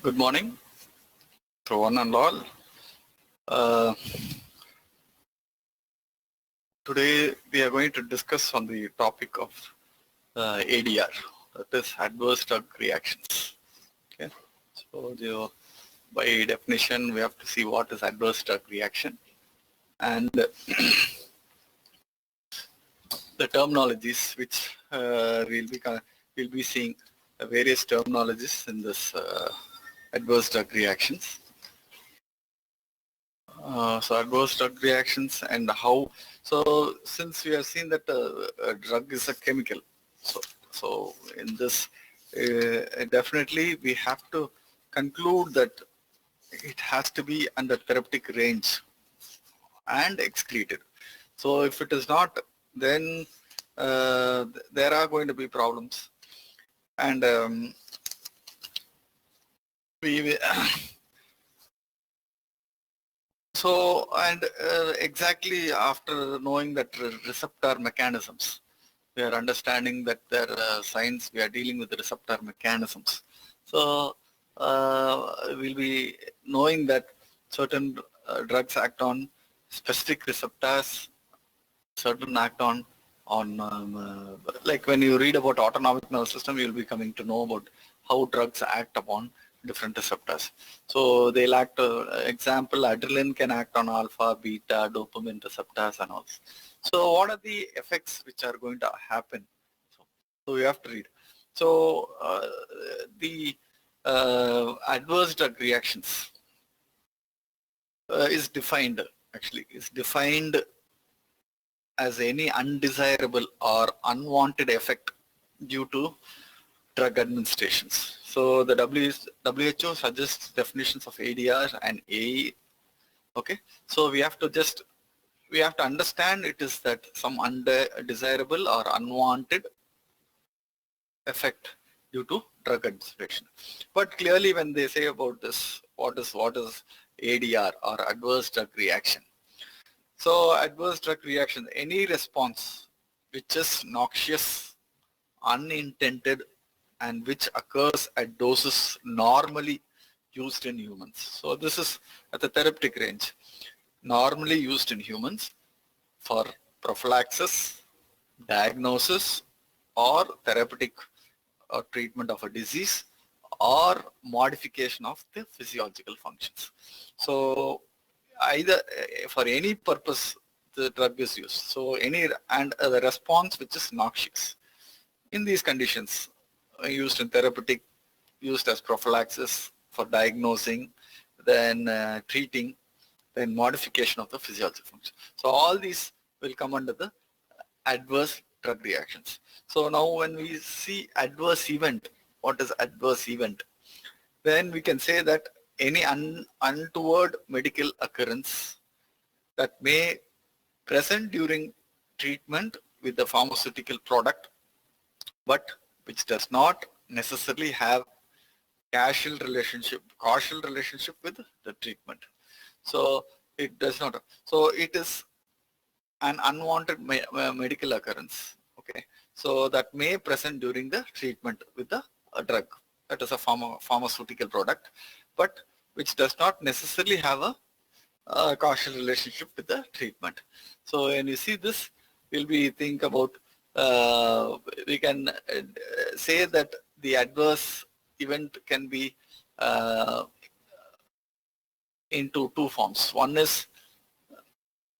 Good morning to one and all. Uh, Today we are going to discuss on the topic of ADR, that is adverse drug reactions. Okay, so by definition we have to see what is adverse drug reaction, and the terminologies which we'll be seeing various terminologies in this adverse drug reactions. So adverse drug reactions and how. So since we have seen that a drug is a chemical, so in this definitely we have to conclude that it has to be under therapeutic range and excreted. So if it is not, then there are going to be problems, and we so and exactly after knowing that receptor mechanisms, we are understanding that there science we are dealing with the receptor mechanisms. So we'll be knowing that certain drugs act on specific receptors, certain act on like when you read about autonomic nervous system, you'll be coming to know about how drugs act upon different receptors. So they'll act, example, adrenaline can act on alpha, beta, dopamine receptors and all. So what are the effects which are going to happen? So you have to read. So the adverse drug reactions is defined as any undesirable or unwanted effect due to drug administrations. So the WHO suggests definitions of ADR and AE. Okay, so we have to understand it is that some undesirable or unwanted effect due to drug administration. But clearly when they say about this, what is ADR or adverse drug reaction? So adverse drug reaction, any response which is noxious, unintended, and which occurs at doses normally used in humans. So this is at the therapeutic range, normally used in humans for prophylaxis, diagnosis, or therapeutic or treatment of a disease, or modification of the physiological functions. So either for any purpose the drug is used. So the response which is noxious. In these conditions, used in therapeutic, used as prophylaxis, for diagnosing, then treating, then modification of the physiological function. So all these will come under the adverse drug reactions. So now when we see adverse event, what is adverse event? Then we can say that any untoward medical occurrence that may present during treatment with the pharmaceutical product, but which does not necessarily have causal relationship with the treatment. So it does not. So it is an unwanted medical occurrence. Okay, so that may present during the treatment with the drug, that is a pharmaceutical product, but which does not necessarily have a causal relationship with the treatment. So when you see this, we'll be think about we can say that the adverse event can be into two forms. One is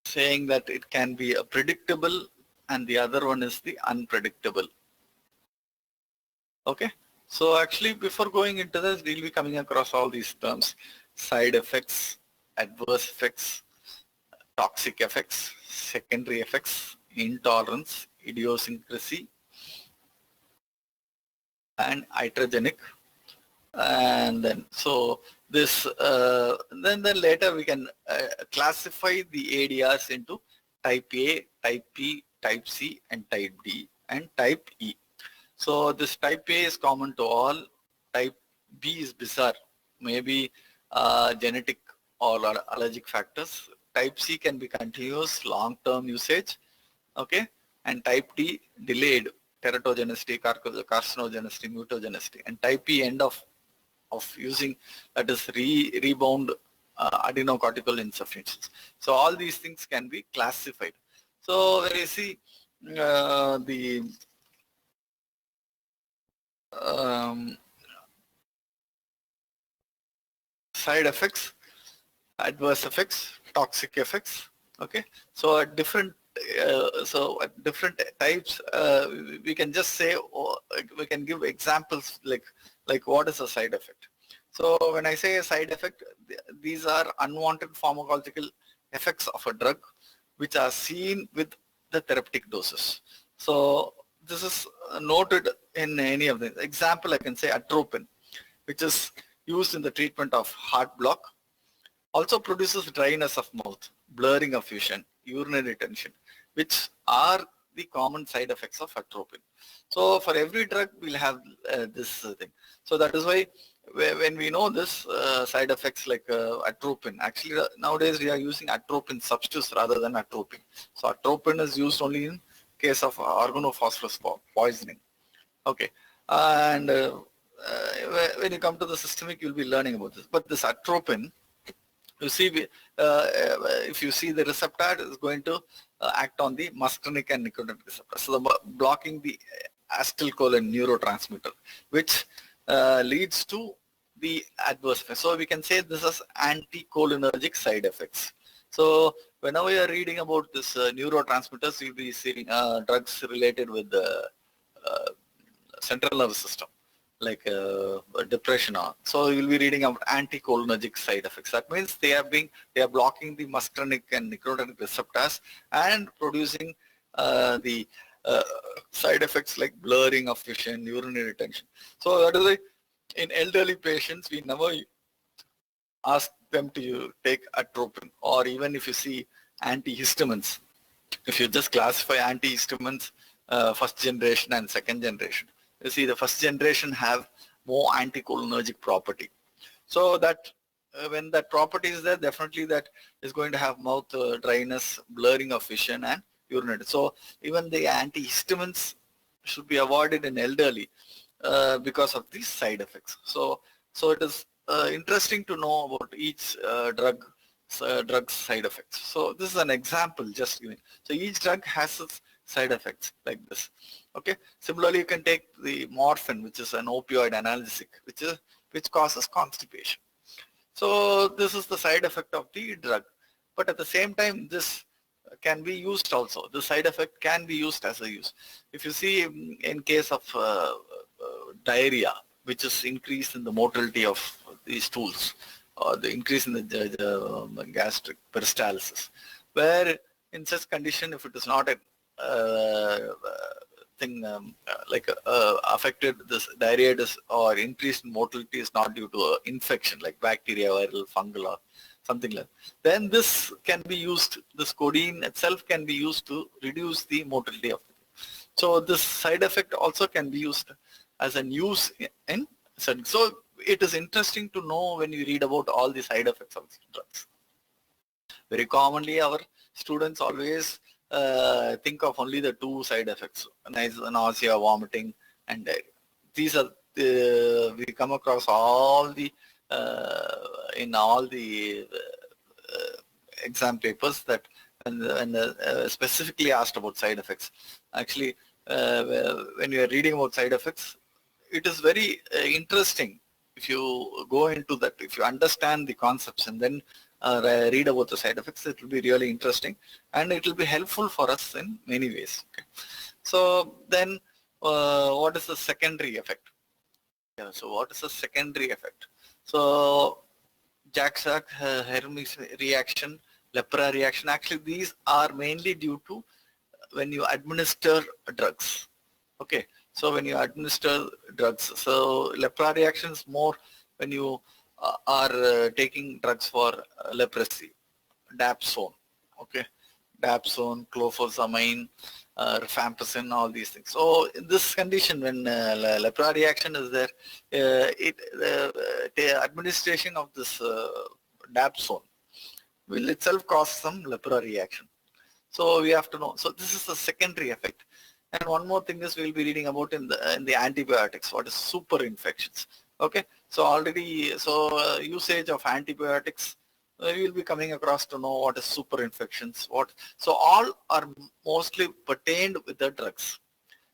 saying that it can be a predictable, and the other one is the unpredictable. Okay, so actually before going into this, we'll be coming across all these terms: side effects, adverse effects, toxic effects, secondary effects, intolerance, idiosyncrasy, and iatrogenic. And then so this then later we can classify the ADRs into type A, type B, type C, and type D, and type E. So this type A is common to all. Type B is bizarre, maybe genetic or allergic factors. Type C can be continuous, long-term usage. Okay, and type D, delayed, teratogenicity, carcinogenicity, mutagenicity, and type E, end of of using, that is rebound adenocortical insufficiency. So all these things can be classified. So when you see the side effects, adverse effects, toxic effects. Okay, so at different types, we can just say, or we can give examples like what is a side effect. So when I say a side effect, these are unwanted pharmacological effects of a drug which are seen with the therapeutic doses. So this is noted in any of the example. I can say atropine, which is used in the treatment of heart block, also produces dryness of mouth, blurring of vision, urinary retention, which are the common side effects of atropine. So for every drug, we'll have this thing. So that is why when we know this side effects like atropine, actually nowadays we are using atropine substitutes rather than atropine. So atropine is used only in case of organophosphorus poisoning. Okay, and when you come to the systemic, you'll be learning about this. But this atropine, you see, if you see the receptor is going to act on the muscarinic and nicotinic receptor. So blocking the acetylcholine neurotransmitter, which leads to the adverse effects. So we can say this is anticholinergic side effects. So whenever you are reading about this neurotransmitters, you'll be seeing drugs related with the central nervous system, like depression. So you'll be reading about anticholinergic side effects. That means they are blocking the muscarinic and nicotinic receptors and producing the side effects like blurring of vision, urinary retention. So that is why in elderly patients we never ask them to take atropine, or even if you see antihistamines, if you just classify antihistamines first generation and second generation, you see the first generation have more anticholinergic property. So that when that property is there, definitely that is going to have mouth dryness, blurring of vision and urinary. So even the antihistamines should be avoided in elderly because of these side effects. So it is interesting to know about each drug's side effects. So this is an example just giving. So each drug has its side effects like this. Okay. Similarly, you can take the morphine, which is an opioid analgesic, which causes constipation. So this is the side effect of the drug. But at the same time, this can be used also. The side effect can be used as a use. If you see in case of diarrhea, which is increase in the motility of the stools, or the increase in the gastric peristalsis, where in such condition, if it is not a thing affected, this diarrhea or increased motility is not due to infection like bacteria, viral, fungal, or something like that, then this can be used, this codeine itself can be used to reduce the motility of it. So this side effect also can be used as an use in certain. So it is interesting to know when you read about all the side effects of these drugs. Very commonly our students always think of only the two side effects, nausea, vomiting and diarrhea. These are we come across all the in all the exam papers that when specifically asked about side effects. Actually, when you are reading about side effects, it is very interesting. If you go into that, if you understand the concepts and then read about the side effects, it will be really interesting and it will be helpful for us in many ways. Okay. So then what is the secondary effect? Yeah, so what is the secondary effect? So Jack-Sack, Hermes reaction, lepra reaction, actually these are mainly due to when you administer drugs. Okay, so when you administer drugs, so lepra reaction is more when you are taking drugs for leprosy, dapsone, okay, dapsone, clofazimine, rifampicin, all these things. So in this condition, when lepra reaction is there, the administration of this dapsone will itself cause some lepra reaction. So we have to know. So this is the secondary effect. And one more thing is we'll be reading about in the antibiotics, what is super infections. Okay, So already, usage of antibiotics, you will be coming across to know what is super infections, so all are mostly pertained with the drugs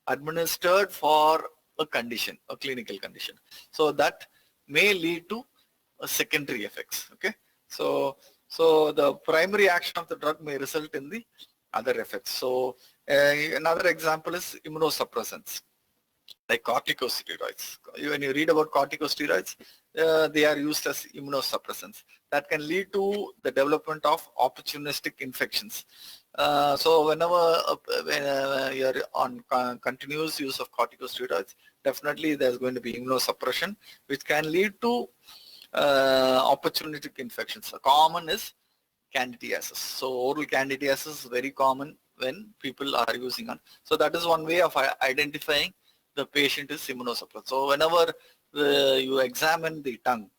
administered for a condition, a clinical condition. So that may lead to secondary effects. Okay, so the primary action of the drug may result in the other effects. So another example is immunosuppressants like corticosteroids. When you read about corticosteroids, they are used as immunosuppressants that can lead to the development of opportunistic infections. So when you're on continuous use of corticosteroids, definitely there's going to be immunosuppression, which can lead to opportunistic infections. The common is candidiasis. So oral candidiasis is very common when people are using it. So that is one way of identifying the patient is immunosuppressed. So whenever you examine the tongue,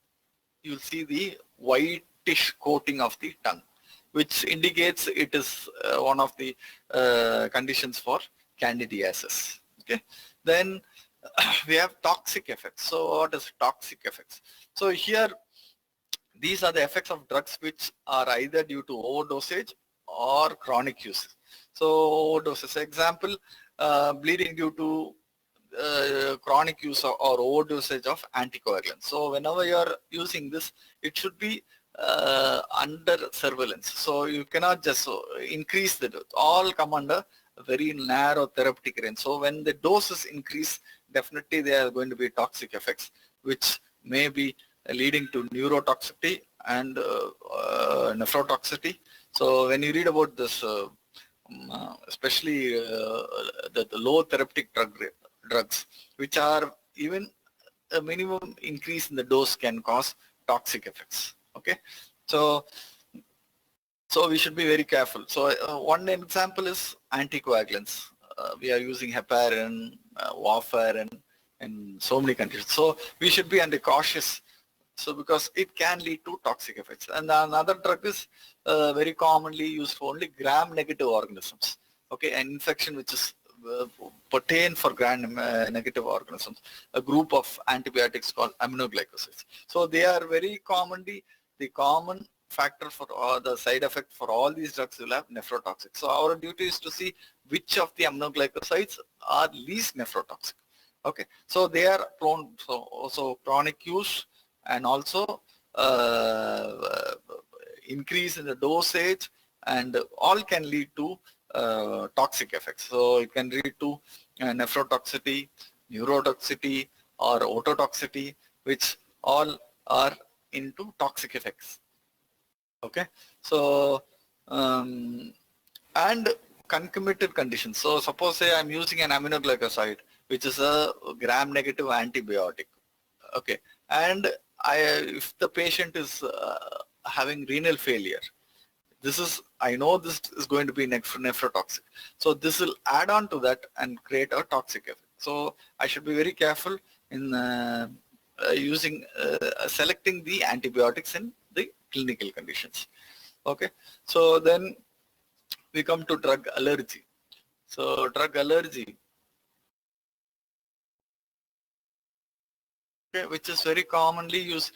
you'll see the whitish coating of the tongue, which indicates it is one of the conditions for candidiasis. Okay, then we have toxic effects. So what is toxic effects? So here, these are the effects of drugs which are either due to overdosage or chronic use. So overdoses, example, bleeding due to chronic use or overdosage of anticoagulants. So whenever you are using this, it should be under surveillance. So you cannot just increase the dose. All come under a very narrow therapeutic range. So when the doses increase, definitely there are going to be toxic effects, which may be leading to neurotoxicity and nephrotoxicity. So when you read about this, especially the low therapeutic drugs, which are even a minimum increase in the dose can cause toxic effects. Okay, so we should be very careful. So one example is anticoagulants. We are using heparin, warfarin, in so many conditions. So we should be under cautious. So because it can lead to toxic effects. And another drug is very commonly used for only gram-negative organisms. Okay, an infection which is pertain for gram-negative organisms, a group of antibiotics called aminoglycosides. So they are very commonly the common factor for the side effect for all these drugs will have nephrotoxic. So our duty is to see which of the aminoglycosides are least nephrotoxic. Okay, so they are prone, so also chronic use and also increase in the dosage, and all can lead to toxic effects. So it can lead to nephrotoxicity, neurotoxicity, or ototoxicity, which all are into toxic effects. Okay, so and concomitant conditions. So suppose say I'm using an aminoglycoside, which is a gram-negative antibiotic. Okay, and if the patient is having renal failure, I know this is going to be nephrotoxic. So this will add on to that and create a toxic effect. So I should be very careful in selecting the antibiotics in the clinical conditions. Okay, so then we come to drug allergy. So drug allergy, okay, which is very commonly used.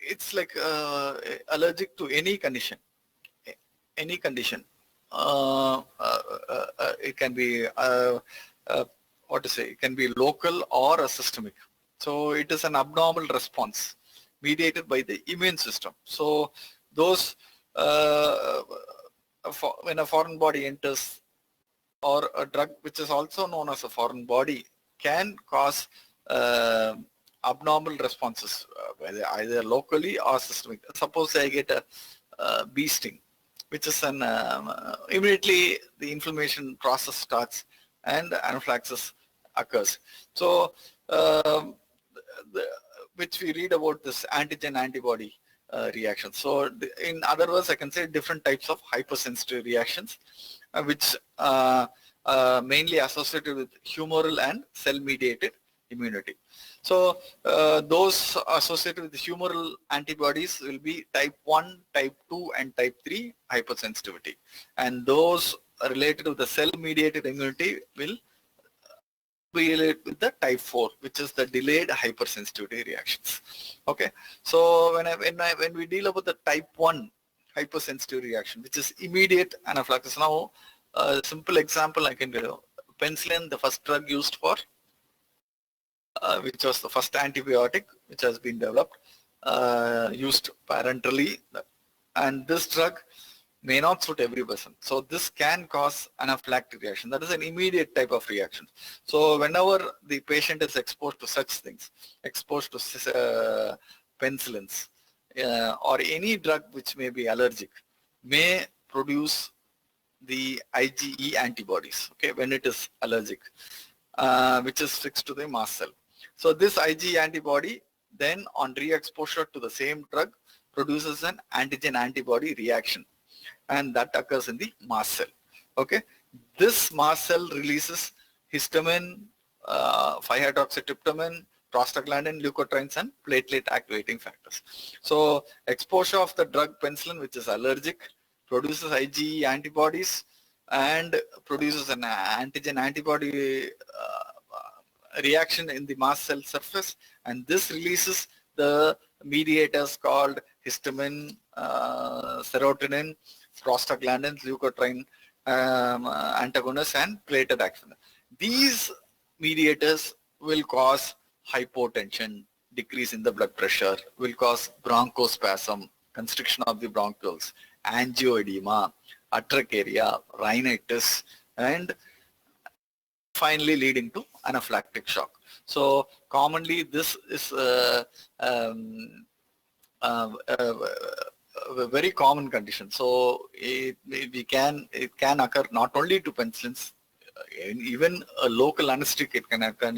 It's like allergic to any condition. Any condition. It can be what to say? It can be local or a systemic. So it is an abnormal response mediated by the immune system. So those when a foreign body enters, or a drug which is also known as a foreign body, can cause abnormal responses, either locally or systemic. Suppose I get a bee sting, which is an immediately the inflammation process starts and anaphylaxis occurs. So which we read about this antigen antibody reaction. So in other words, I can say different types of hypersensitive reactions, which mainly associated with humoral and cell-mediated immunity. So those associated with humoral antibodies will be type 1, type 2, and type 3 hypersensitivity. And those related to the cell-mediated immunity will be related with the type 4, which is the delayed hypersensitivity reactions. Okay, so when we deal about the type 1 hypersensitivity reaction, which is immediate anaphylaxis. Now, a simple example I can give you. Penicillin, the first drug used for, which was the first antibiotic which has been developed, used parenterally, and this drug may not suit every person. So this can cause anaphylactic reaction. That is an immediate type of reaction. So whenever the patient is exposed to such things, exposed to penicillins or any drug which may be allergic, may produce the IgE antibodies, okay, when it is allergic, which is fixed to the mast cell. So this IgE antibody then on re-exposure to the same drug produces an antigen antibody reaction, and that occurs in the mast cell. Okay, this mast cell releases histamine, 5-hydroxytryptamine, prostaglandin, leukotrienes, and platelet activating factors. So exposure of the drug penicillin, which is allergic, produces IgE antibodies and produces an antigen antibody reaction in the mast cell surface, and this releases the mediators called histamine, serotonin, prostaglandin, leukotriene antagonists, and platelet action. These mediators will cause hypotension, decrease in the blood pressure, will cause bronchospasm, constriction of the bronchioles, angioedema, urticaria, rhinitis, and finally leading to anaphylactic shock. So commonly this is a very common condition. So it can occur not only to penicillins, even a local anesthetic it can occur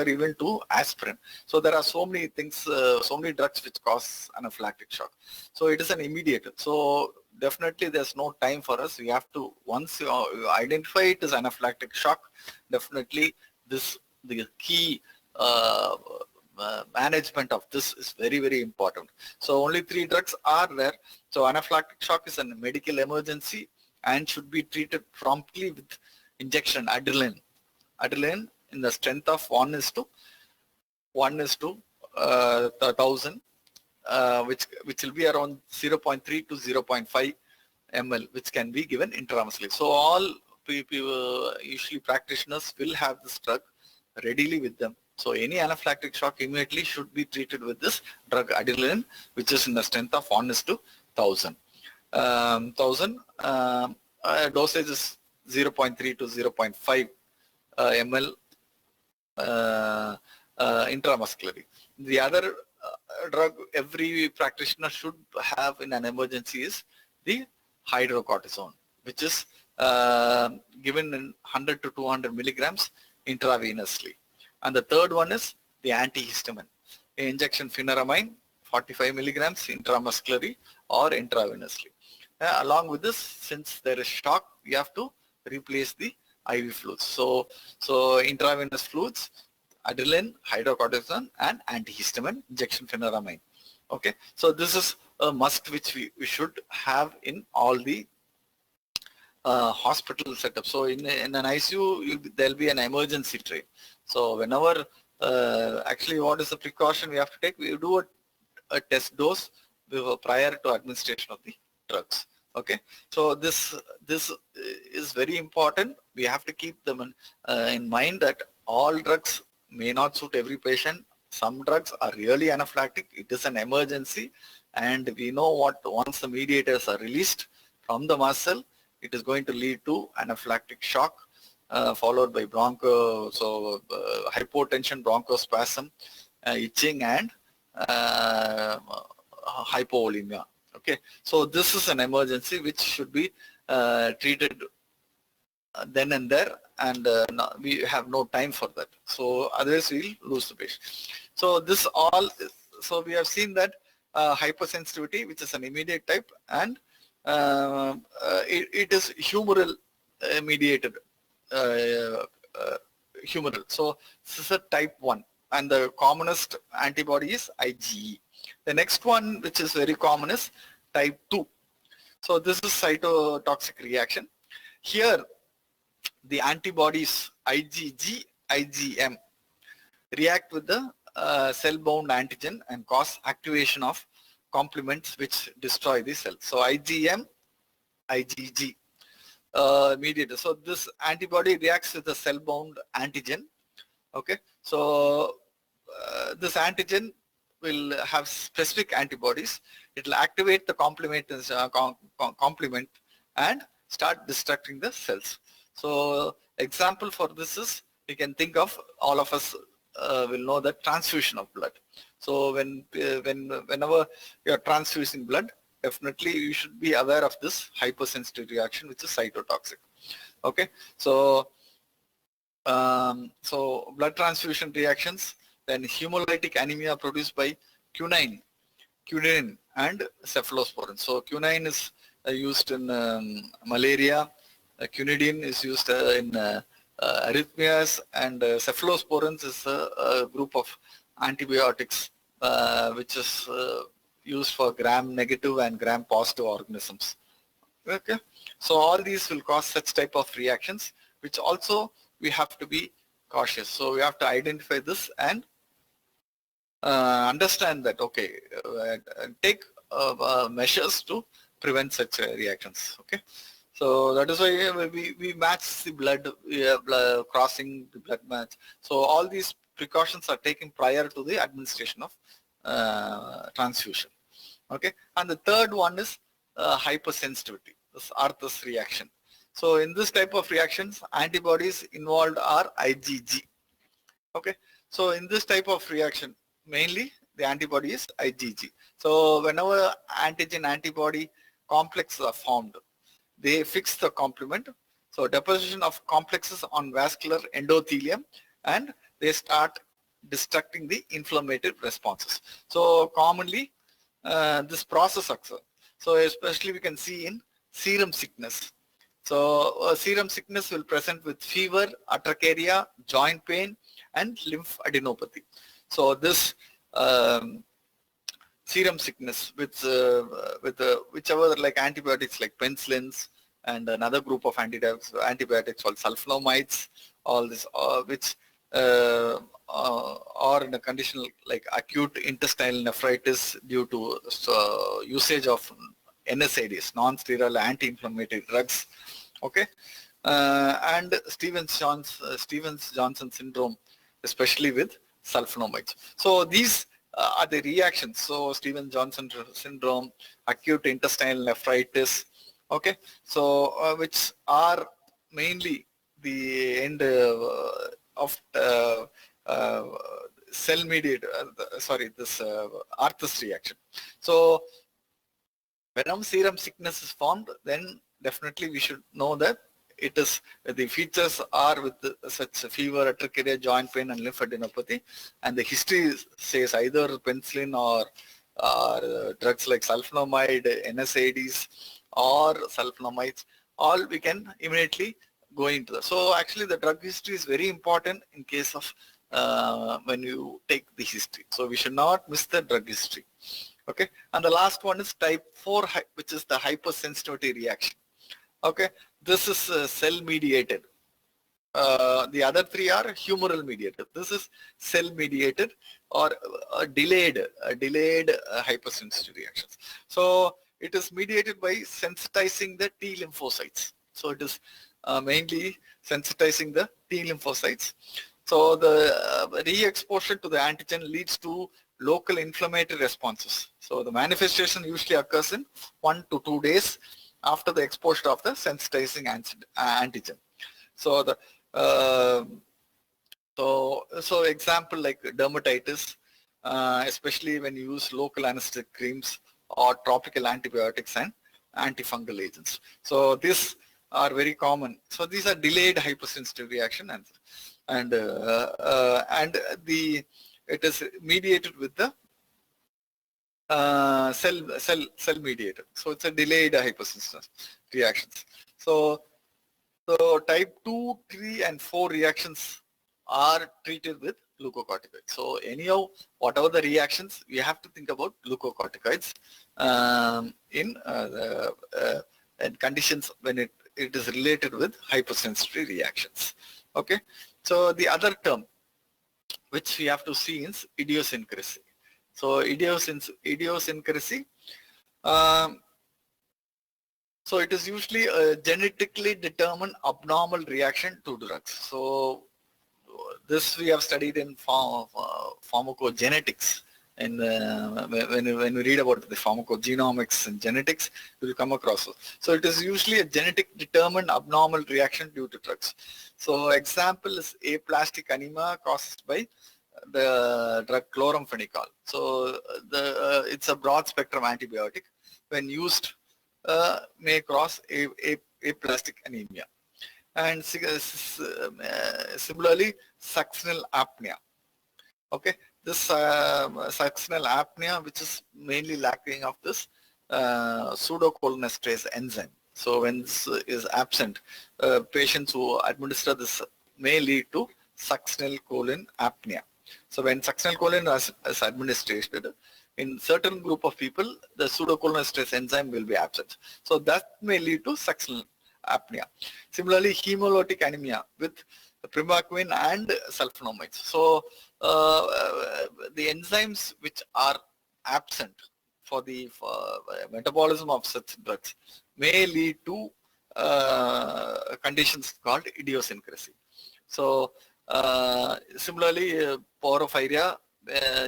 even to aspirin. So there are so many things, so many drugs which cause anaphylactic shock. So it is an immediate. So definitely there's no time for us. We have to, once you identify it as anaphylactic shock, definitely the key management of this is very, very important. So only 3 drugs are there. So anaphylactic shock is a medical emergency and should be treated promptly with injection adrenaline. Adrenaline in the strength of 1:1:1000, which will be around 0.3 to 0.5 ml, which can be given intravenously. So all people, usually practitioners, will have this drug readily with them. So any anaphylactic shock immediately should be treated with this drug adrenaline, which is in the strength of 1:1000. Dosage is 0.3 to 0.5 ml intramuscularly. The other drug every practitioner should have in an emergency is the hydrocortisone, which is given in 100 to 200 milligrams intravenously. And the third one is the antihistamine. Injection pheneramine, 45 milligrams intramuscularly or intravenously. Along with this, since there is shock, you have to replace the IV fluids. So intravenous fluids, adrenaline, hydrocortisone, and antihistamine, injection pheneramine. Okay, so this is a must which we should have in all the hospital setup. So in an ICU, there will be an emergency tray. So whenever, actually what is the precaution we have to take? We do a test dose prior to administration of the drugs. Okay, so this is very important. We have to keep them in mind that all drugs may not suit every patient. Some drugs are really anaphylactic. It is an emergency, and we know what once the mediators are released from the mast cell, it is going to lead to anaphylactic shock, followed by hypotension, bronchospasm, itching, and hypovolemia. Okay, so this is an emergency which should be treated then and there, and we have no time for that. So otherwise we'll lose the patient. So this all, so we have seen that hypersensitivity, which is an immediate type, and it is humoral mediated, humoral. So this is a type 1, and the commonest antibody is IgE. The next one, which is very common, is type 2. So this is cytotoxic reaction. Here, the antibodies IgG, IgM react with the cell-bound antigen and cause activation of complements which destroy the cell. So IgM, IgG mediator. So this antibody reacts with the cell-bound antigen. Okay, so this antigen will have specific antibodies. It will activate the complement and start destructing the cells. So example for this is, we can think of, all of us will know that transfusion of blood. So whenever you are transfusing blood, definitely you should be aware of this hypersensitivity reaction, which is cytotoxic. Okay, so so blood transfusion reactions, then hemolytic anemia produced by quinine and cephalosporin. So quinine is used in malaria, quinidine is used in arrhythmias, and cephalosporins is a group of antibiotics which is used for gram-negative and gram-positive organisms. Okay, so all these will cause such type of reactions, which also we have to be cautious. So we have to identify this and understand that, okay, take measures to prevent such reactions. Okay, so that is why we match the blood, crossing the blood match. So all these precautions are taken prior to the administration of transfusion. Okay, and the third one is hypersensitivity, this Arthus reaction. So in this type of reactions, antibodies involved are IgG. Okay, so in this type of reaction, mainly the antibody is IgG. So whenever antigen-antibody complexes are formed, they fix the complement. So deposition of complexes on vascular endothelium, and they start destructing the inflammatory responses. So commonly this process occurs. So especially we can see in serum sickness. So serum sickness will present with fever, urticaria, joint pain, and lymphadenopathy. So this serum sickness with whichever like antibiotics like penicillins and another group of antibiotics called sulfonamides, all this which or in a condition like acute intestinal nephritis due to usage of NSAIDs, non-steroidal anti-inflammatory drugs. Okay, and Stevens-Johnson syndrome, especially with sulfonamides. So these are the reactions. So Stevens-Johnson syndrome, acute intestinal nephritis. Okay, so which are mainly the end of cell mediated, this Arthus reaction. So when serum sickness is formed, then definitely we should know that it is, the features are with such fever, urticaria, joint pain, and lymphadenopathy, and the history says either penicillin or drugs like sulfonamide, NSAIDs, or sulfonamides. All we can immediately go into that. So actually, the drug history is very important in case of when you take the history. So we should not miss the drug history. Okay, and the last one is type 4, which is the hypersensitivity reaction. Okay, this is cell mediated. The other three are humoral mediated. This is cell mediated or delayed hypersensitivity reactions. So it is mediated by sensitizing the T lymphocytes. So it is mainly sensitizing the T lymphocytes. So the re-exposure to the antigen leads to local inflammatory responses. So the manifestation usually occurs in 1 to 2 days after the exposure of the sensitizing antigen. So the so example like dermatitis, especially when you use local anesthetic creams or topical antibiotics and antifungal agents. So these are very common. So these are delayed hypersensitivity reaction, and it is mediated with the cell mediated. So it's a delayed hypersensitivity reactions. So type 2, 3, and 4 reactions are treated with glucocorticoids. So anyhow, whatever the reactions, we have to think about glucocorticoids in conditions when it it is related with hypersensitivity reactions. Okay, so the other term which we have to see is idiosyncrasy. So idiosyncrasy, um, so it is usually a genetically determined abnormal reaction to drugs. So this we have studied in pharmacogenetics. And when we read about the pharmacogenomics and genetics, we will come across it. So it is usually a genetic determined abnormal reaction due to drugs. So example is aplastic anemia caused by the drug chloramphenicol. So it's a broad spectrum antibiotic. When used, may cause aplastic anemia. And similarly, succinal apnea. Okay, this succinal apnea, which is mainly lacking of this pseudocholinesterase enzyme. So when this is absent, patients who administer this may lead to succinal colon apnea. So when succinal colon is administered, in certain group of people, the pseudocholinesterase enzyme will be absent. So that may lead to succinal apnea. Similarly, hemolytic anemia with primaquine and sulfonamides. So the enzymes which are absent for the metabolism of such drugs may lead to conditions called idiosyncrasy. So similarly, porphyria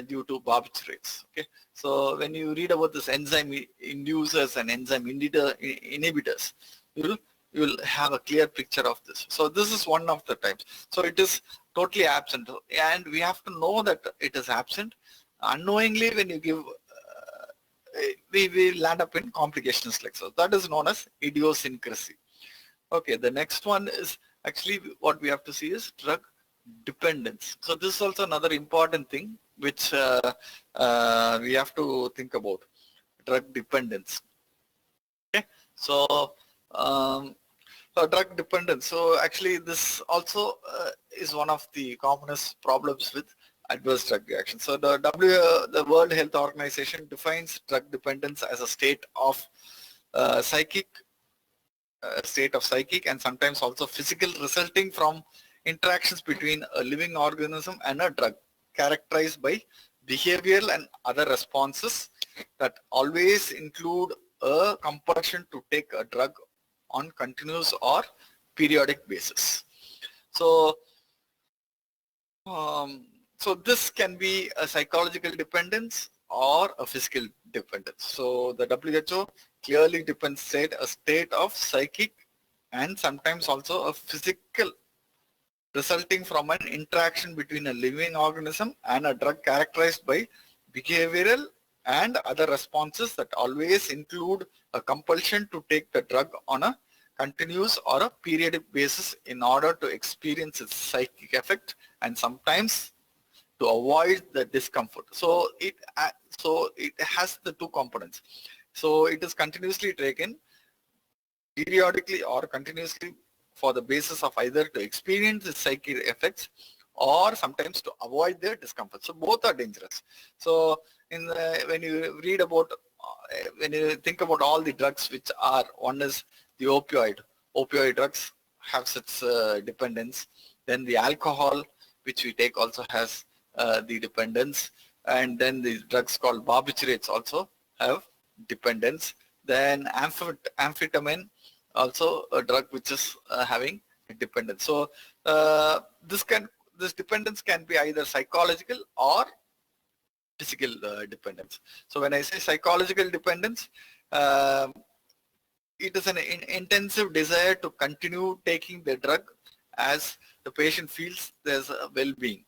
due to barbiturates. Okay, so when you read about this enzyme inducers and enzyme inhibitors, you will have a clear picture of this. So this is one of the types. So it is totally absent, and we have to know that it is absent. Unknowingly, when you give, we will land up in complications like so. That is known as idiosyncrasy. Okay, the next one is actually what we have to see is drug dependence. So this is also another important thing which we have to think about, drug dependence. Okay, so drug dependence. So actually this also is one of the commonest problems with adverse drug reactions. So the World Health Organization defines drug dependence as a state of psychic and sometimes also physical, resulting from interactions between a living organism and a drug, characterized by behavioral and other responses that always include a compulsion to take a drug on continuous or periodic basis. So so this can be a psychological dependence or a physical dependence. So the WHO clearly demonstrates a state of psychic and sometimes also a physical, resulting from an interaction between a living organism and a drug, characterized by behavioral and other responses that always include a compulsion to take the drug on a continuous or a periodic basis in order to experience its psychic effect and sometimes to avoid the discomfort. So it has the two components. So it is continuously taken periodically or continuously for the basis of either to experience its psychic effects or sometimes to avoid their discomfort. So both are dangerous. So when you read about, when you think about all the drugs which are, one is the opioid drugs have such dependence. Then the alcohol which we take also has the dependence, and then the drugs called barbiturates also have dependence. Then amphetamine, also a drug which is having dependence. So this dependence can be either psychological or physical dependence. So when I say psychological dependence, it is an intensive desire to continue taking the drug as the patient feels there's a well-being.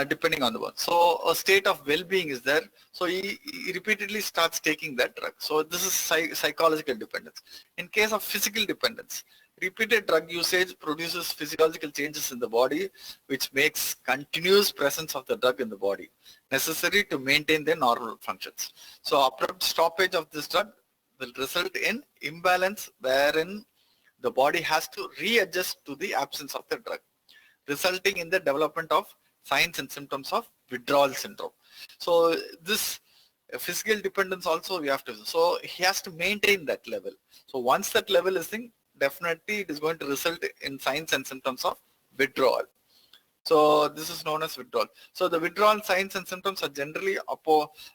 Depending on the one. So a state of well-being is there. So he repeatedly starts taking that drug. So this is psychological dependence. In case of physical dependence, repeated drug usage produces physiological changes in the body, which makes continuous presence of the drug in the body necessary to maintain their normal functions. So abrupt stoppage of this drug will result in imbalance wherein the body has to readjust to the absence of the drug, resulting in the development of signs and symptoms of withdrawal syndrome. So this physical dependence also we have to, so he has to maintain that level. So once that level is in, definitely it is going to result in signs and symptoms of withdrawal. So this is known as withdrawal. So the withdrawal signs and symptoms are generally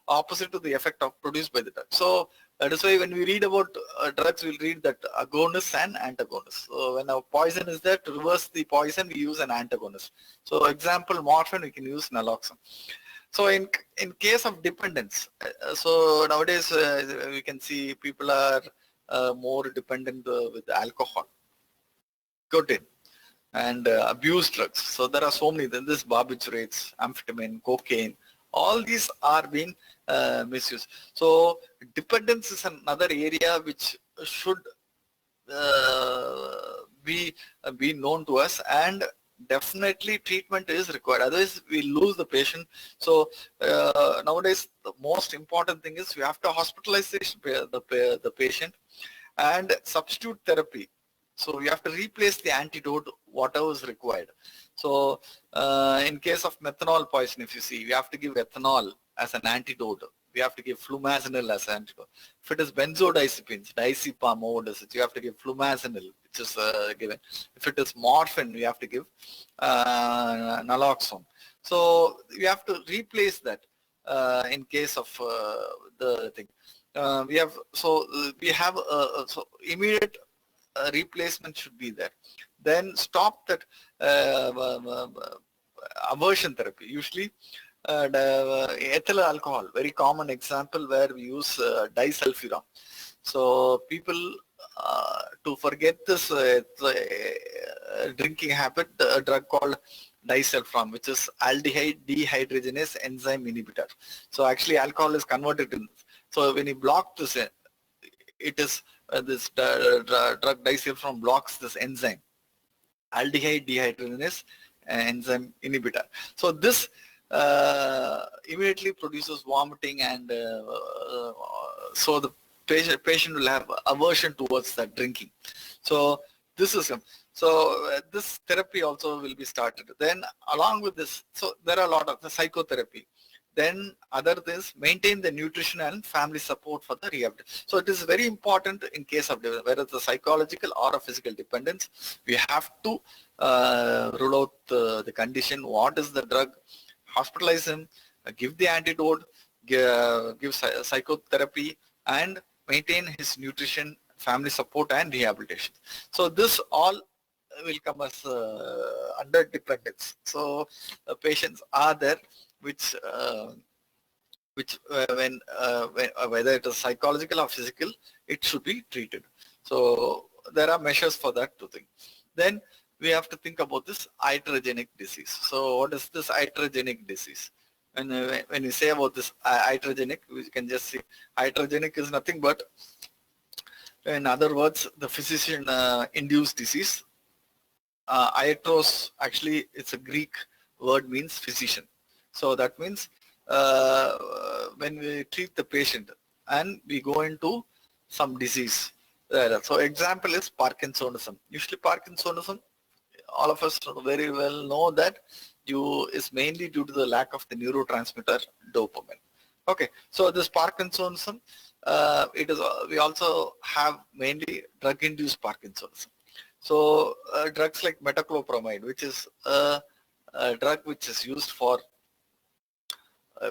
opposite to the effect of produced by the drug. So that is why when we read about drugs, we'll read that agonists and antagonists. So when a poison is there, to reverse the poison, we use an antagonist. So example, morphine, we can use naloxone. So in case of dependence, so nowadays we can see people are more dependent with alcohol, nicotine, and abuse drugs. So there are so many. Then this barbiturates, amphetamine, cocaine, all these are being misused. So dependence is another area which should be known to us, and definitely treatment is required. Otherwise, we lose the patient. So nowadays, the most important thing is we have to hospitalize the patient, and substitute therapy. So we have to replace the antidote, whatever is required. So in case of methanol poison, if you see, we have to give ethanol as an antidote. We have to give flumazenil as an antidote. If it is benzodiazepines, diazepam overdosage, you have to give flumazenil, which is given. If it is morphine, we have to give naloxone. So we have to replace that in case of the thing. We have so immediate replacement should be there. Then stop that aversion therapy. Usually ethyl alcohol, very common example where we use disulfiram. So people to forget this drinking habit, a drug called disulfiram, which is aldehyde dehydrogenase enzyme inhibitor. So actually alcohol is converted in. So when you block this, it is this drug disulfiram blocks this enzyme, aldehyde dehydrogenase enzyme inhibitor. So this immediately produces vomiting, and so the patient will have aversion towards that drinking. So this is this therapy also will be started. Then along with this, so there are a lot of the psychotherapy. Then other things, maintain the nutrition and family support for the rehabilitation. So it is very important in case of whether it's a psychological or a physical dependence. We have to rule out the condition, what is the drug, hospitalize him, give the antidote, give psychotherapy, and maintain his nutrition, family support, and rehabilitation. So this all will come as under dependence. So patients are there which when whether it is psychological or physical, it should be treated. So there are measures for that to think. Then we have to think about this iatrogenic disease. So what is this iatrogenic disease? And when you say about this iatrogenic, we can just see iatrogenic is nothing but, in other words, the physician induced disease. Iatros, actually it's a Greek word, means physician. So that means when we treat the patient and we go into some disease. So example is Parkinsonism. Usually Parkinsonism, all of us very well know that is mainly due to the lack of the neurotransmitter dopamine. Okay, so this Parkinsonism, we also have mainly drug-induced Parkinsonism. So drugs like metoclopramide, which is a drug which is used for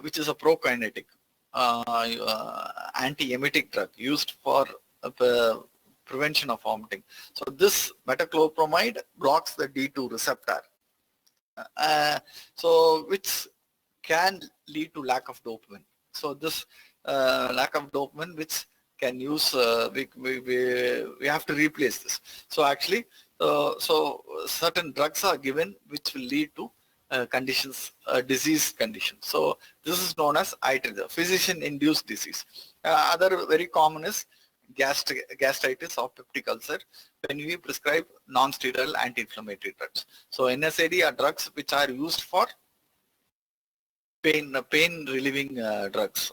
which is a prokinetic anti-emetic drug used for prevention of vomiting. So this metoclopramide blocks the D2 receptor, so which can lead to lack of dopamine. So this lack of dopamine, which can use, we have to replace this. So actually, so certain drugs are given which will lead to conditions, disease conditions. So this is known as iatrogenic, physician-induced disease. Other very common is gastritis or peptic ulcer when we prescribe non-steroidal anti-inflammatory drugs. So NSAID are drugs which are used for pain relieving drugs.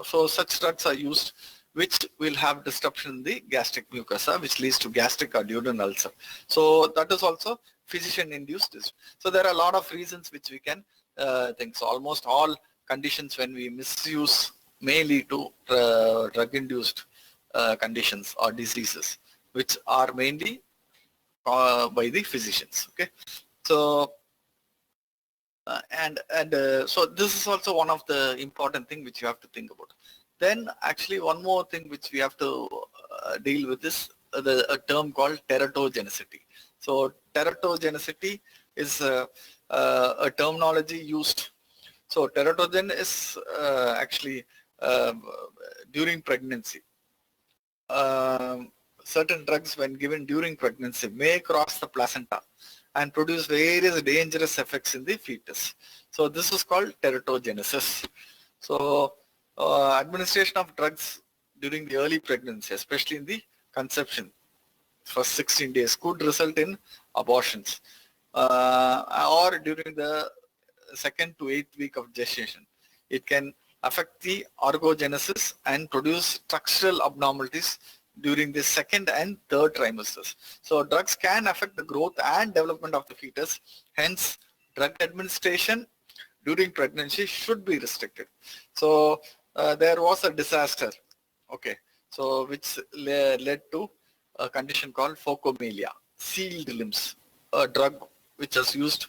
So such drugs are used which will have disruption in the gastric mucosa, which leads to gastric or duodenal ulcer. So that is also physician-induced. So there are a lot of reasons which we can think. So almost all conditions when we misuse may lead to drug-induced conditions or diseases. which are mainly by the physicians. Okay, so so this is also one of the important thing which you have to think about. Then actually one more thing which we have to deal with is a term called teratogenicity. So teratogenicity is a terminology used. So teratogen is actually um, during pregnancy. Certain drugs when given during pregnancy may cross the placenta and produce various dangerous effects in the fetus. So this is called teratogenesis. So administration of drugs during the early pregnancy, especially in the conception, first 16 days, could result in abortions, or during the second to 8th week of gestation. It can affect the orgogenesis and produce structural abnormalities during the second and third trimesters. So drugs can affect the growth and development of the fetus. Hence, drug administration during pregnancy should be restricted. So there was a disaster, okay, so which led to a condition called phocomelia, sealed limbs, a drug which was used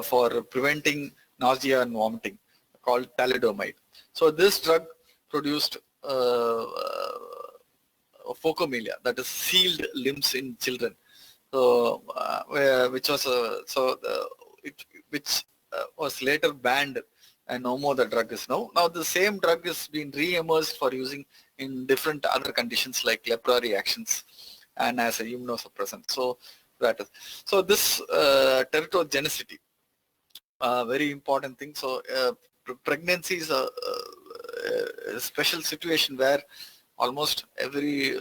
for preventing nausea and vomiting, called thalidomide. So this drug produced phocomelia, that is sealed limbs in children. So which was which was later banned, and no more the drug is now. Now the same drug is being re-emerged for using in different other conditions like lepra reactions and as a immunosuppressant. So that is, so this teratogenicity, very important thing. So pregnancy is a special situation where almost every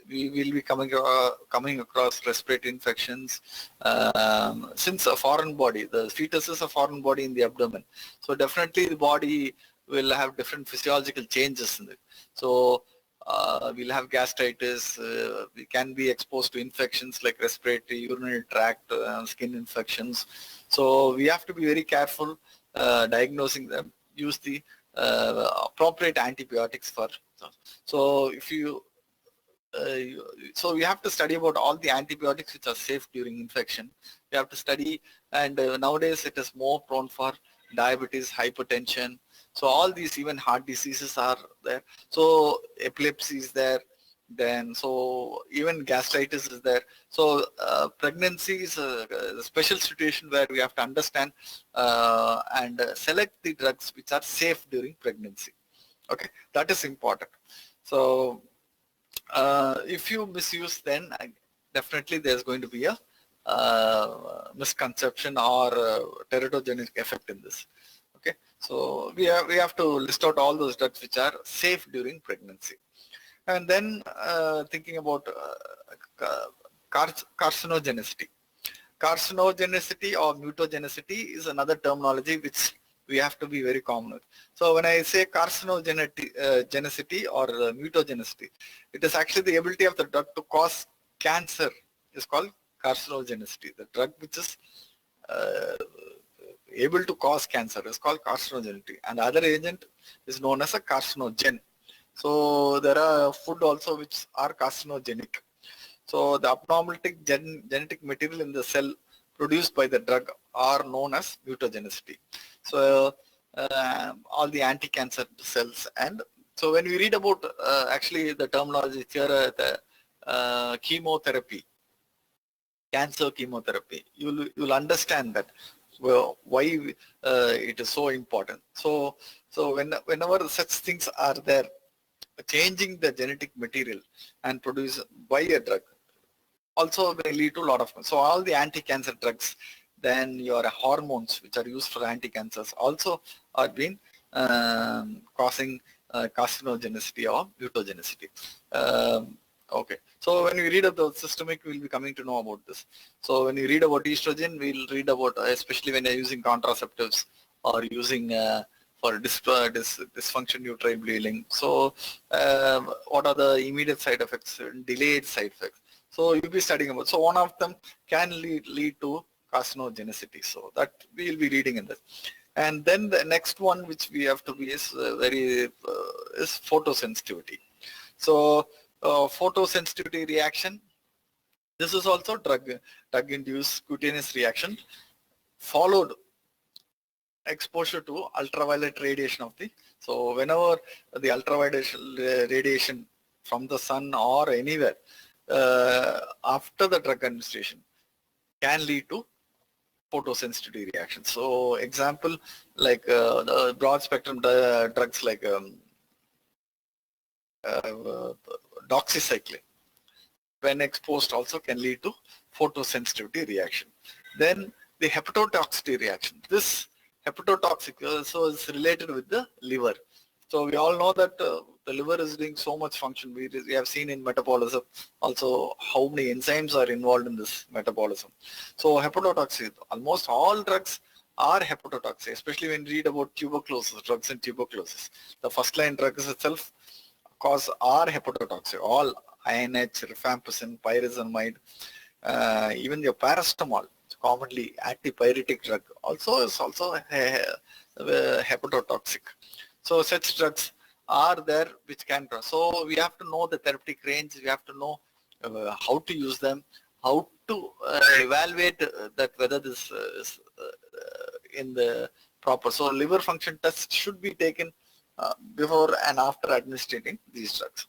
we will be coming across respiratory infections, since a foreign body, the fetus is a foreign body in the abdomen. So definitely the body will have different physiological changes in it. So we'll have gastritis, we can be exposed to infections like respiratory, urinary tract, skin infections. So we have to be very careful diagnosing them, use the appropriate antibiotics for. So if you so we have to study about all the antibiotics which are safe during infection. We have to study, and nowadays it is more prone for diabetes, hypertension. So all these, even heart diseases are there. So epilepsy is there. Then so even gastritis is there. So pregnancy is a special situation where we have to understand and select the drugs which are safe during pregnancy. Okay, that is important. So if you misuse, then definitely there's going to be a misconception or teratogenic effect in this. Okay, so we have to list out all those drugs which are safe during pregnancy, and then thinking about carcinogenicity. Carcinogenicity or mutagenicity is another terminology which we have to be very common with. So when I say carcinogenicity or mutagenicity, it is actually the ability of the drug to cause cancer is called carcinogenicity. The drug which is able to cause cancer is called carcinogenicity, and the other agent is known as a carcinogen. So there are food also which are carcinogenic. So the abnormaltic genetic material in the cell produced by the drug are known as mutagenicity. So all the anti-cancer cells, and so when we read about actually the terminology here, the chemotherapy, cancer chemotherapy, you'll understand that why it is so important. So whenever such things are there, changing the genetic material and produce by a drug also may lead to a lot of. So all the anti-cancer drugs, then your hormones which are used for anti-cancers also are being causing carcinogenicity or mutagenicity. Okay, so when we read about the systemic, we'll be coming to know about this. So when we read about estrogen, we'll read about, especially when you're using contraceptives or using for dysfunction uterine bleeding. So what are the immediate side effects, delayed side effects? So you'll be studying about. So one of them can lead to carcinogenicity. So that we will be reading in this. And then the next one which we have to be is is photosensitivity. So Photosensitivity reaction. This is also drug-induced cutaneous reaction followed exposure to ultraviolet radiation of the. So whenever the ultraviolet radiation from the sun or anywhere after the drug administration can lead to photosensitivity reaction. So example like the broad spectrum drugs like doxycycline, when exposed also can lead to photosensitivity reaction. Then the hepatotoxicity reaction. This hepatotoxic also is related with the liver. So we all know that the liver is doing so much function. We have seen in metabolism also how many enzymes are involved in this metabolism. So hepatotoxic, almost all drugs are hepatotoxic, especially when you read about tuberculosis, drugs in tuberculosis. The first line drugs itself cause are hepatotoxic. All INH, rifampicin, pyrazinamide, even your paracetamol, commonly antipyretic drug, also is also hepatotoxic. So such drugs are there which can. So we have to know the therapeutic range. We have to know how to use them, how to evaluate that whether this is in the proper. So liver function test should be taken before and after administering these drugs.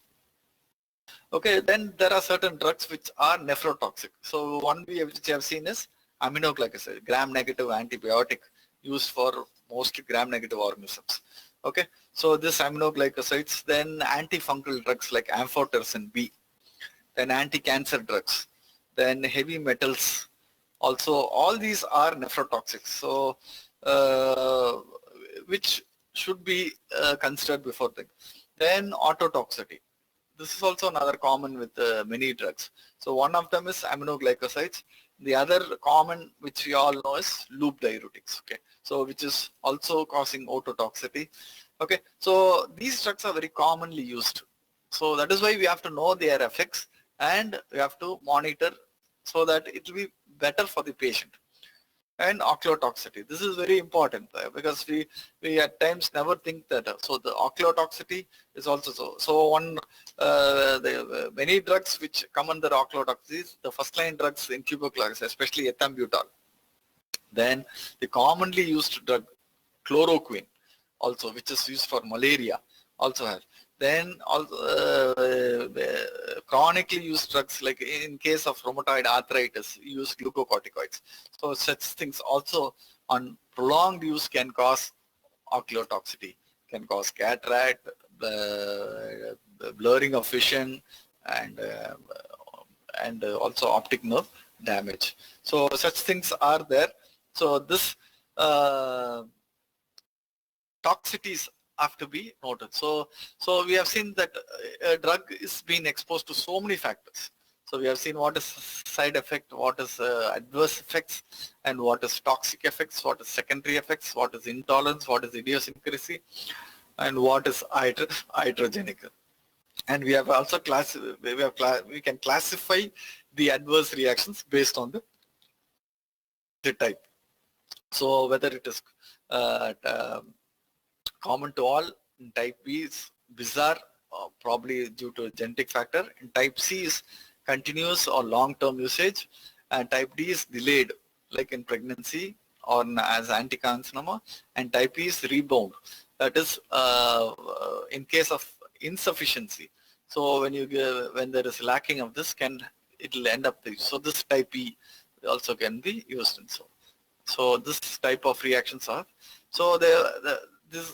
Okay, then there are certain drugs which are nephrotoxic. So one which we have seen is aminoglycoside, gram-negative antibiotic used for mostly gram-negative organisms. Okay, so this aminoglycosides, then antifungal drugs like amphotericin B, then anti-cancer drugs, then heavy metals. Also, all these are nephrotoxic. So, which should be considered before things. Then autotoxicity. This is also another common with many drugs. So one of them is aminoglycosides. The other common which we all know is loop diuretics. Okay, so which is also causing ototoxicity. Okay, so these drugs are very commonly used. So that is why we have to know their effects and we have to monitor so that it will be better for the patient. And oculotoxicity. This is very important because we at times never think that. So the oculotoxicity is also so. So one many drugs which come under oculotoxicity, the first line drugs in tuberculosis, especially ethambutol. Then the commonly used drug chloroquine, also which is used for malaria, also has. Then chronically used drugs like in case of rheumatoid arthritis, use glucocorticoids. So such things also on prolonged use can cause oculotoxicity, can cause cataract, blurring of vision, and also optic nerve damage. So such things are there. So this toxicities have to be noted. So we have seen that a drug is being exposed to so many factors. So we have seen what is side effect, what is adverse effects, and what is toxic effects, what is secondary effects, what is intolerance, what is idiosyncrasy, and what is iatrogenic. And we have also we can classify the adverse reactions based on the type. So whether it is common to all, in type B is bizarre, probably due to a genetic factor. In type C is continuous or long-term usage, and type D is delayed, like in pregnancy or as anticarcinoma, and type E is rebound. That is in case of insufficiency. So when there is lacking of this, it will end up. So this type E also can be used, and so this type of reactions are. So this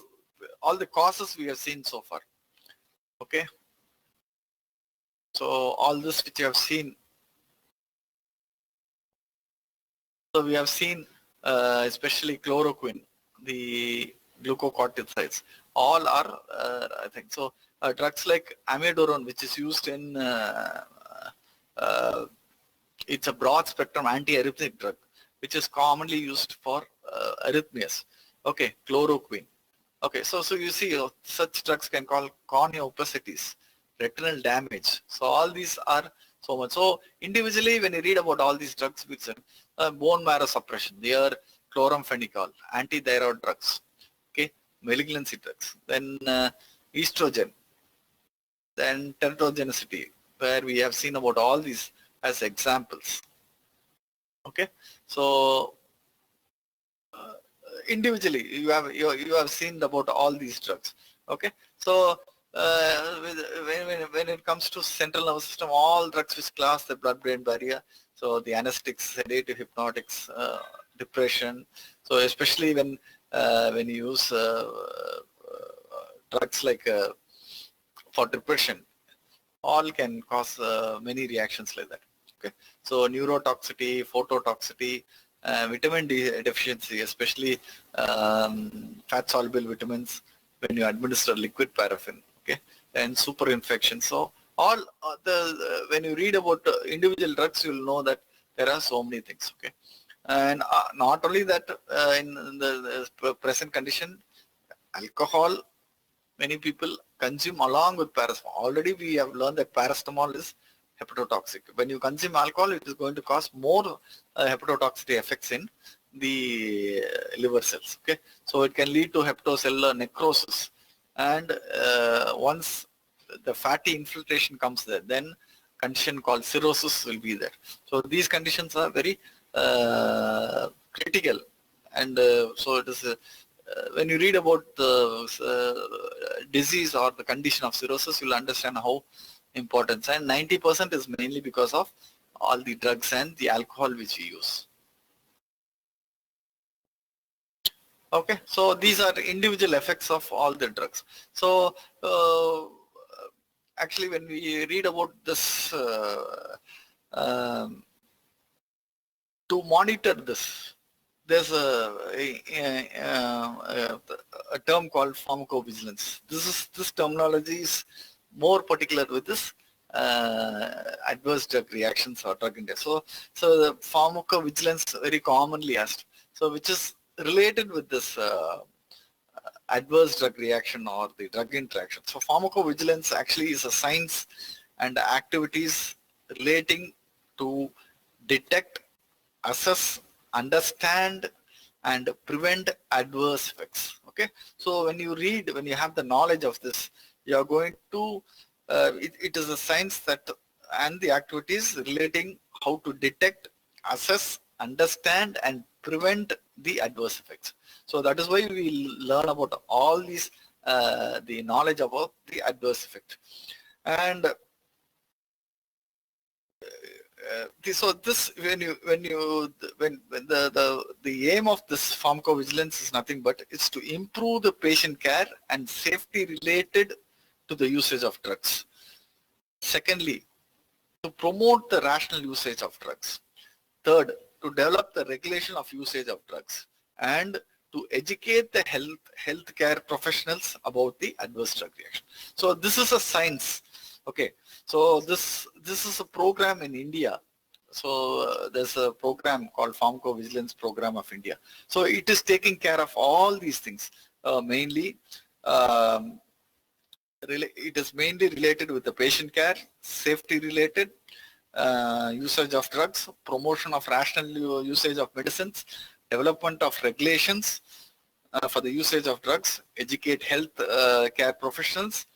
all the causes we have seen so far. Okay. So all this which you have seen. So we have seen especially chloroquine, the glucocorticoids, all are I think so. Drugs like amiodarone, which is used in it's a broad spectrum anti-arrhythmic drug, which is commonly used for arrhythmias. Okay, chloroquine. Okay, so you see such drugs can cause cornea opacities, retinal damage. So all these are so much. So individually, when you read about all these drugs, which bone marrow suppression, they are chloramphenicol, anti-thyroid drugs, okay, malignancy drugs, then estrogen, Then teratogenicity, where we have seen about all these as examples. Okay, so individually you have seen about all these drugs. Okay, so when it comes to central nervous system, all drugs which cross the blood-brain barrier, so the anesthetics, sedative, hypnotics, depression. So especially when you use drugs like for depression, all can cause many reactions like that. Okay, so neurotoxicity, phototoxicity, vitamin D deficiency, especially fat-soluble vitamins when you administer liquid paraffin. Okay, and super infection. So all when you read about individual drugs, you'll know that there are so many things. Okay, and not only that, in the present condition, alcohol many people consume along with paracetamol. Already we have learned that paracetamol is hepatotoxic. When you consume alcohol, it is going to cause more hepatotoxicity effects in the liver cells. Okay, so it can lead to hepatocellular necrosis, and once the fatty infiltration comes there, then condition called cirrhosis will be there. So these conditions are very critical, and so it is. When you read about the disease or the condition of cirrhosis, you'll understand how important. And 90% is mainly because of all the drugs and the alcohol which we use. Okay, so these are individual effects of all the drugs. So actually, when we read about this, to monitor this, there's a term called pharmacovigilance. This terminology is more particular with this adverse drug reactions or drug interaction. So the pharmacovigilance very commonly asked. So which is related with this adverse drug reaction or the drug interaction. So pharmacovigilance actually is a science and activities relating to detect, assess, understand, and prevent adverse effects. Okay, so when you have the knowledge of this, you are going to it is a science that and the activities relating how to detect, assess, understand, and prevent the adverse effects. So that is why we learn about all these the knowledge about the adverse effect. And so this when the aim of this pharmacovigilance is nothing but it's to improve the patient care and safety related to the usage of drugs. Secondly, to promote the rational usage of drugs. Third, to develop the regulation of usage of drugs, and to educate the healthcare professionals about the adverse drug reaction. So this is a science. Okay, so this is a program in India. So there's a program called Pharmacovigilance Program of India. So it is taking care of all these things. Mainly, it is mainly related with the patient care, safety related, usage of drugs, promotion of rational usage of medicines, development of regulations for the usage of drugs, educate health care professionals.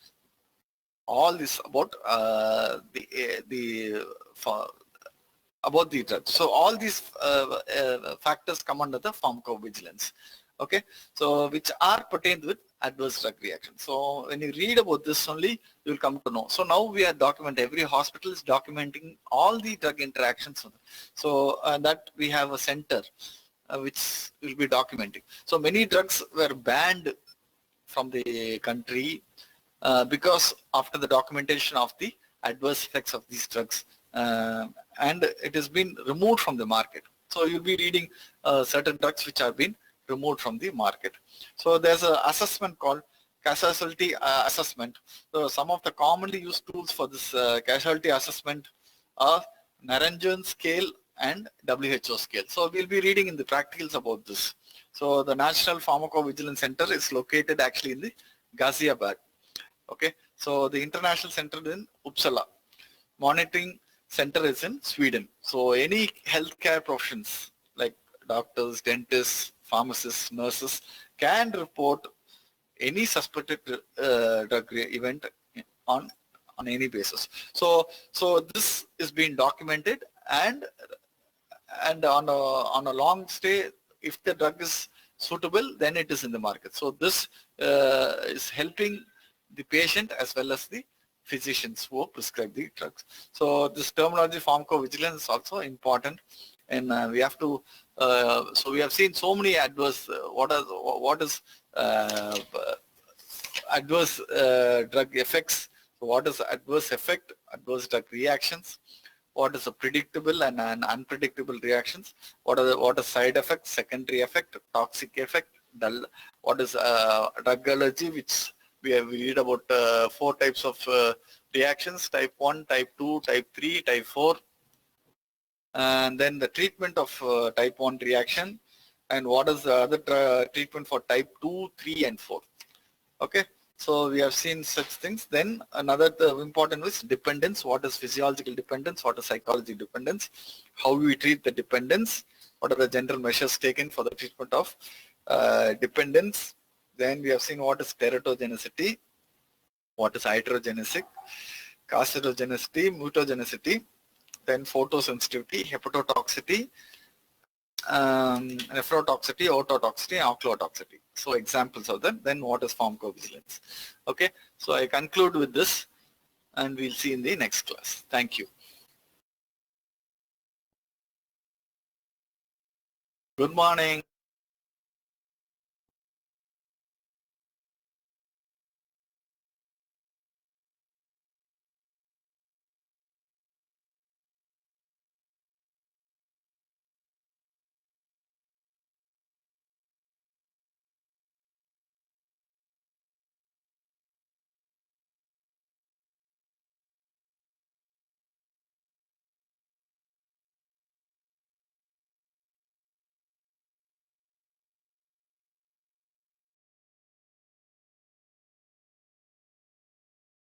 All this about about the drugs. So all these factors come under the pharmacovigilance. Okay, so which are pertained with adverse drug reaction. So when you read about this only, you will come to know. So now we are documenting, every hospital is documenting all the drug interactions. So that we have a center which will be documenting. So many drugs were banned from the country because after the documentation of the adverse effects of these drugs, and it has been removed from the market. So you'll be reading certain drugs which have been removed from the market. So there's an assessment called casualty assessment. So some of the commonly used tools for this casualty assessment are Naranjan scale and WHO scale. So we'll be reading in the practicals about this. So the National Pharmacovigilance Center is located actually in the Ghaziabad. Okay, so the international center is in Uppsala. Monitoring center is in Sweden. So any healthcare professions like doctors, dentists, pharmacists, nurses can report any suspected drug event on on any basis. So this is being documented, and on a long stay, if the drug is suitable, then it is in the market. So this is helping the patient as well as the physicians who prescribe the drugs. So this terminology pharmacovigilance is also important, and we have to. So we have seen so many adverse. What is adverse drug effects? So what is adverse effect? Adverse drug reactions. What is a predictable and unpredictable reactions? What are side effects, secondary effect, toxic effect, what is drug allergy, which we read about 4 types of reactions: type 1, type 2, type 3, type 4. And then the treatment of type 1 reaction, and what is the other treatment for type 2, 3 and 4. Okay. So we have seen such things. Then another important is dependence. What is physiological dependence? What is psychology dependence? How we treat the dependence? What are the general measures taken for the treatment of dependence? Then we have seen what is teratogenicity, what is hydrogenicity, carcinogenicity, mutagenicity, then photosensitivity, hepatotoxicity, nephrotoxicity, ototoxicity, oculotoxicity. So examples of them. Then what is pharmacovigilance? Okay, so I conclude with this, and we'll see in the next class. Thank you. Good morning.